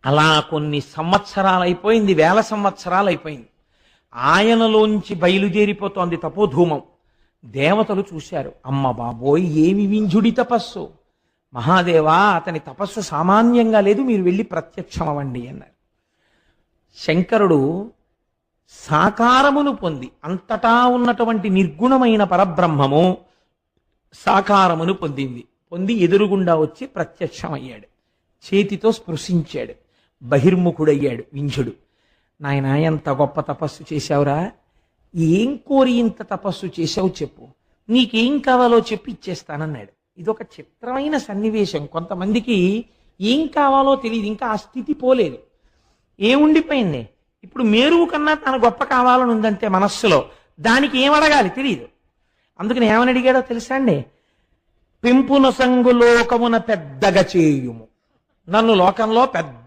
అలా కొన్ని సంవత్సరాలు అయిపోయింది, వేల సంవత్సరాలు అయిపోయింది. ఆయనలోంచి బయలుదేరిపోతోంది తపోధూమం. దేవతలు చూశారు, అమ్మ బాబోయ్ ఏమి వింజుడి తపస్సు, మహాదేవా అతని తపస్సు సామాన్యంగా లేదు, మీరు వెళ్ళి ప్రత్యక్షమవ్వండి అన్నారు. శంకరుడు సాకారమును పొంది, అంతటా ఉన్నటువంటి నిర్గుణమైన పరబ్రహ్మము సాకారమును పొంది ఎదురుగుండా వచ్చి ప్రత్యక్షమయ్యాడు. చేతితో స్పృశించాడు, బహిర్ముఖుడయ్యాడు వింజుడు. నాయన ఎంత గొప్ప తపస్సు చేశావురా, ఏం కోరి ఇంత తపస్సు చేశావు చెప్పు, నీకేం కావాలో చెప్పి ఇచ్చేస్తానన్నాడు. ఇదొక చిత్రమైన సన్నివేశం. కొంతమందికి ఏం కావాలో తెలియదు, ఇంకా ఆ స్థితి పోలేదు. ఏముండిపోయింది, ఇప్పుడు మేరువు కన్నా తన గొప్ప కావాలని ఉందంటే మనస్సులో, దానికి ఏం అడగాలి తెలియదు. అందుకని ఏమని అడిగాడో తెలుసా అండి, పెంపున సంగు లోకమున పెద్దగా చేయుము, నన్ను లోకంలో పెద్ద